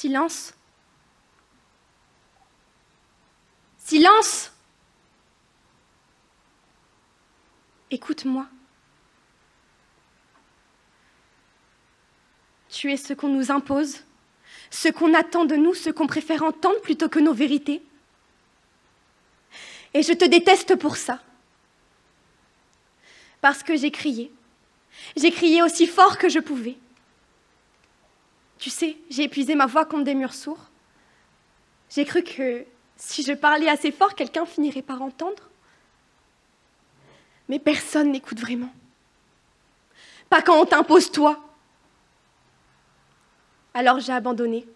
Silence. Silence! Écoute-moi. Tu es ce qu'on nous impose, ce qu'on attend de nous, ce qu'on préfère entendre plutôt que nos vérités. Et je te déteste pour ça. Parce que j'ai crié. J'ai crié aussi fort que je pouvais. Tu sais, j'ai épuisé ma voix contre des murs sourds. J'ai cru que si je parlais assez fort, quelqu'un finirait par entendre. Mais personne n'écoute vraiment. Pas quand on t'impose toi. Alors j'ai abandonné.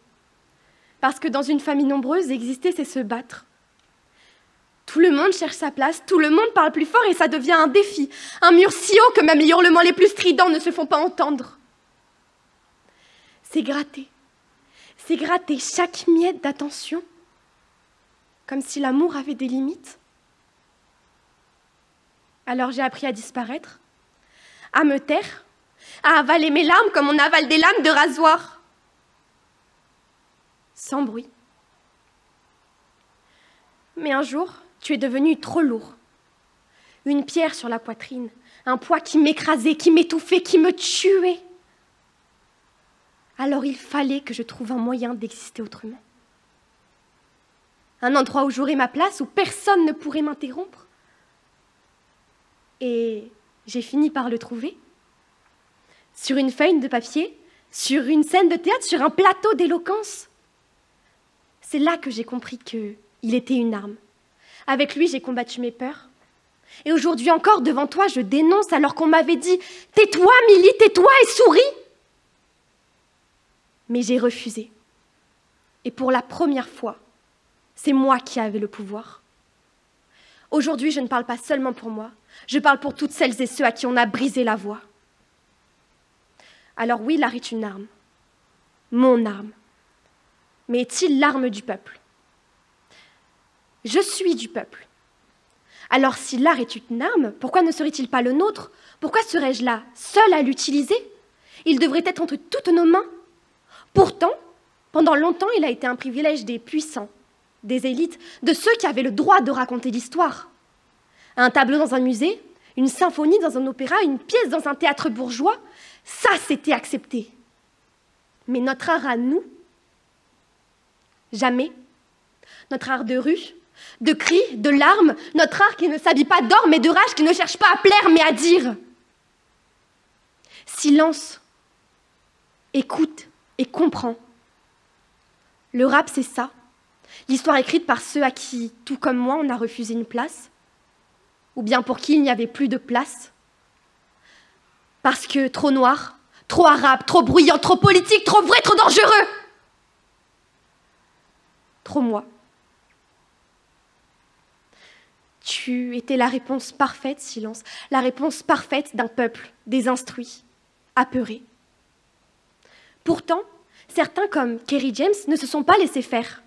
Parce que dans une famille nombreuse, exister, c'est se battre. Tout le monde cherche sa place, tout le monde parle plus fort et ça devient un défi. Un mur si haut que même les hurlements les plus stridents ne se font pas entendre. C'est gratter chaque miette d'attention, comme si l'amour avait des limites. Alors j'ai appris à disparaître, à me taire, à avaler mes larmes comme on avale des lames de rasoir. Sans bruit. Mais un jour, tu es devenu trop lourd. Une pierre sur la poitrine, un poids qui m'écrasait, qui m'étouffait, qui me tuait. Alors il fallait que je trouve un moyen d'exister autrement. Un endroit où j'aurais ma place, où personne ne pourrait m'interrompre. Et j'ai fini par le trouver. Sur une feuille de papier, sur une scène de théâtre, sur un plateau d'éloquence. C'est là que j'ai compris qu'il était une arme. Avec lui, j'ai combattu mes peurs. Et aujourd'hui encore, devant toi, je dénonce alors qu'on m'avait dit « Tais-toi, Milly, tais-toi et souris !» Mais j'ai refusé. Et pour la première fois, c'est moi qui avais le pouvoir. Aujourd'hui, je ne parle pas seulement pour moi, je parle pour toutes celles et ceux à qui on a brisé la voix. Alors oui, l'art est une arme. Mon arme. Mais est-il l'arme du peuple? Je suis du peuple. Alors si l'art est une arme, pourquoi ne serait-il pas le nôtre? Pourquoi serais-je là, seule à l'utiliser? Il devrait être entre toutes nos mains. Pourtant, pendant longtemps, il a été un privilège des puissants, des élites, de ceux qui avaient le droit de raconter l'histoire. Un tableau dans un musée, une symphonie dans un opéra, une pièce dans un théâtre bourgeois, ça c'était accepté. Mais notre art à nous, jamais. Notre art de rue, de cris, de larmes, notre art qui ne s'habille pas d'or mais de rage, qui ne cherche pas à plaire mais à dire. Silence, écoute et comprends. Le rap, c'est ça. L'histoire écrite par ceux à qui, tout comme moi, on a refusé une place. Ou bien pour qui il n'y avait plus de place. Parce que trop noir, trop arabe, trop bruyant, trop politique, trop vrai, trop dangereux. Trop moi. Tu étais la réponse parfaite, silence, la réponse parfaite d'un peuple désinstruit, apeuré. Pourtant, certains comme Kerry James ne se sont pas laissés faire.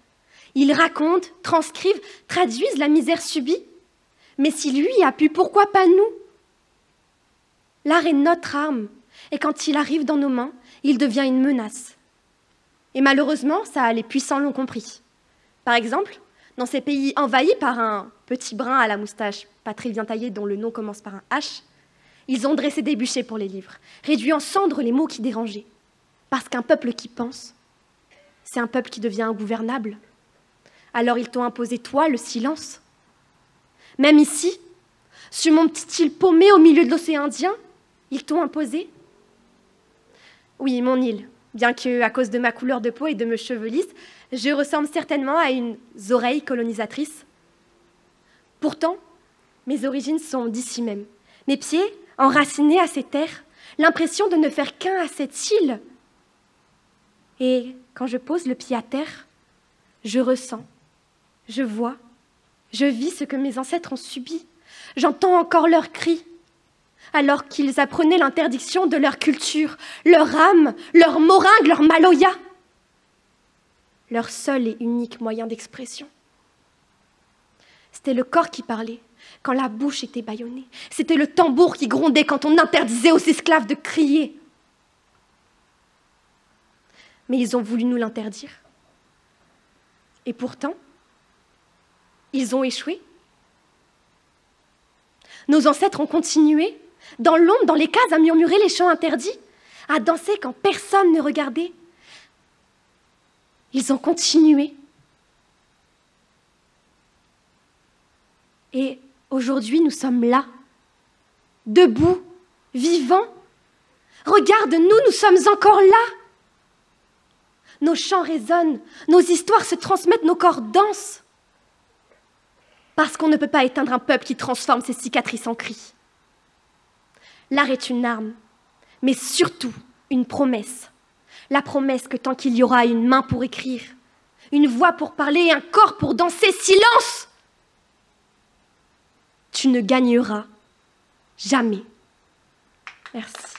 Ils racontent, transcrivent, traduisent la misère subie. Mais si lui a pu, pourquoi pas nous? L'art est notre arme, et quand il arrive dans nos mains, il devient une menace. Et malheureusement, ça, les puissants l'ont compris. Par exemple, dans ces pays envahis par un petit brun à la moustache pas très bien taillé dont le nom commence par un H, ils ont dressé des bûchers pour les livres, réduit en cendres les mots qui dérangeaient. Parce qu'un peuple qui pense, c'est un peuple qui devient ingouvernable. Alors ils t'ont imposé, toi, le silence. Même ici, sur mon petit île paumée au milieu de l'océan Indien, ils t'ont imposé. Oui, mon île, bien que, à cause de ma couleur de peau et de mes cheveux lisses, je ressemble certainement à une oreille colonisatrice. Pourtant, mes origines sont d'ici même. Mes pieds, enracinés à ces terres, l'impression de ne faire qu'un à cette île. Et quand je pose le pied à terre, je ressens, je vois, je vis ce que mes ancêtres ont subi. J'entends encore leurs cris, alors qu'ils apprenaient l'interdiction de leur culture, leur âme, leur moringue, leur maloya. Leur seul et unique moyen d'expression. C'était le corps qui parlait quand la bouche était bâillonnée. C'était le tambour qui grondait quand on interdisait aux esclaves de crier. Mais ils ont voulu nous l'interdire. Et pourtant, ils ont échoué. Nos ancêtres ont continué, dans l'ombre, dans les cases, à murmurer les chants interdits, à danser quand personne ne regardait. Ils ont continué. Et aujourd'hui, nous sommes là, debout, vivants. Regarde-nous, nous sommes encore là. Nos chants résonnent, nos histoires se transmettent, nos corps dansent. Parce qu'on ne peut pas éteindre un peuple qui transforme ses cicatrices en cris. L'art est une arme, mais surtout une promesse. La promesse que tant qu'il y aura une main pour écrire, une voix pour parler et un corps pour danser, silence! Tu ne gagneras jamais. Merci.